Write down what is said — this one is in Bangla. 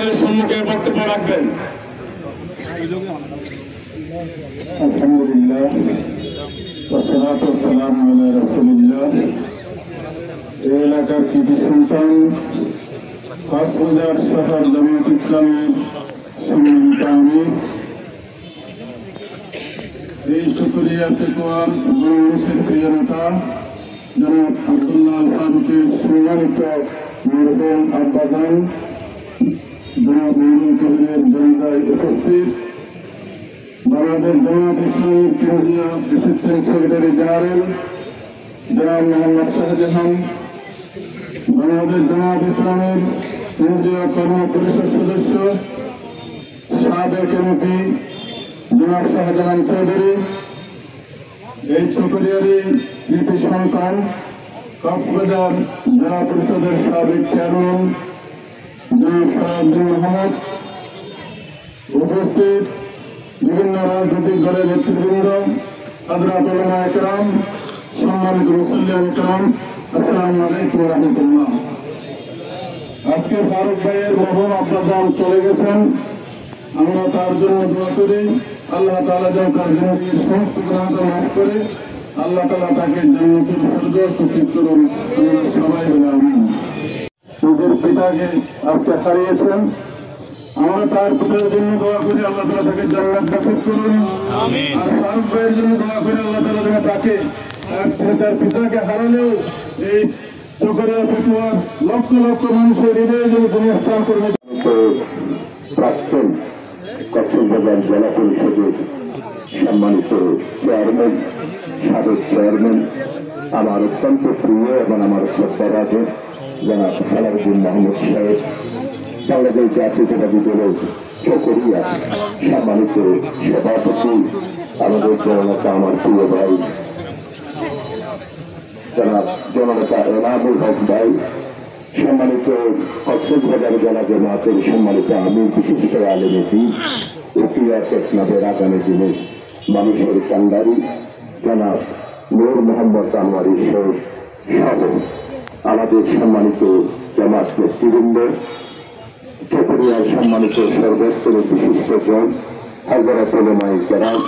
আপনাদের সম্মুখে বক্তব্য রাখবেন। আলহামদুলিল্লাহ ওয়াসসালাতু ওয়াসসালামু আলা রাসূলিল্লাহ। এই এলাকার কৃতি সন্তান কক্সবাজার শহর জামায়াত ইসলামের সম্মানিত আমির, এই চকরিয়া পেকুয়ার বাংলাদেশের প্রিয় নেতা জনাব আব্দুল্লাহ আল ফারুকের সম্মানিত মরহুম আব্বাজান জনাব নুরুল কবিরের জানাজায় উপস্থিত বাংলাদেশ জামায়াত ইসলামের কেন্দ্রীয় অ্যাসিস্ট্যান্ট সেক্রেটারি জেনারেল জনাব মোহাম্মদ শাহজাহান, বাংলাদেশ জামায়াত ইসলামের কেন্দ্রীয় কর্ম পরিষদ সদস্য সাবেক এমপি জনাব শাহজাহান চৌধুরী, এই চকরিয়ারই কৃতি সন্তান কক্সবাজার জেলা পরিষদের সাবেক চেয়ারম্যান জনাব সালাউদ্দিন মাহমুদ, উপস্থিত বিভিন্ন রাজনৈতিক দলের নেতৃবৃন্দ, হযরত উলামায়ে কেরাম, সম্মানিত মুসল্লিয়ান কেরাম, আসসালামু আলাইকুম ওয়া রাহমাতুল্লাহ। আজকে ফারুক ভাইয়ের মরহুম আব্বাজান চলে গেছেন, আমরা তার জন্য দোয়া করি আল্লাহ তাআলা যেন তার জিন্দেগীর সমস্ত গুনাহ মাফ করে আল্লাহ তাআলা তাকে জান্নাতুল ফেরদৌস নসিব করুন, আমরা সবাই বলি আমিন। নিজের পিতাকে আজকে হারিয়েছেন, আমরা তার পিতার জন্য দোয়া করি আল্লাহ তাআলা তাকে জান্নাত নসিব করুন, আমিন। আর ফারুক ভাইয়ের জন্য দোয়া করি আল্লাহ তাআলা যেন তাকে তার পিতাকে হারালেও এই চকরিয়া পেকুয়ার লক্ষ লক্ষ মানুষের হৃদয়ে যেন তিনি স্থান করবেন। প্রাক্তন কক্সবাজার জেলা পরিষদের সম্মানিত চেয়ারম্যান, সাবেক চেয়ারম্যান, আমার অত্যন্ত প্রিয় এবং আমার শ্রদ্ধাভাজন জনাব সালাউদ্দিন মাহমুদ সাহেব, বাংলাদেশ জাতীয়তাবাদী দলের চকরিয়া সম্মানিত সভাপতি, আমাদের জননেতা আমার প্রিয় ভাই জননেতা এনামুল হক ভাই, সম্মানিত কক্সবাজার জেলা জামায়াতের সম্মানিত আমির, বিশিষ্ট আলেম দ্বীন, উকিয়া টেকনাফের আগামী দিনে মানুষের কান্ডারি জনাব নূর মোহাম্মদ আনোয়ারী সহ আমাদের সম্মানিত জামাত নেতৃবৃন্দ, চকরিয়ার সম্মানিত সর্বস্তরের বিশিষ্ট জন, হযরত উলামায়ে কেরাম,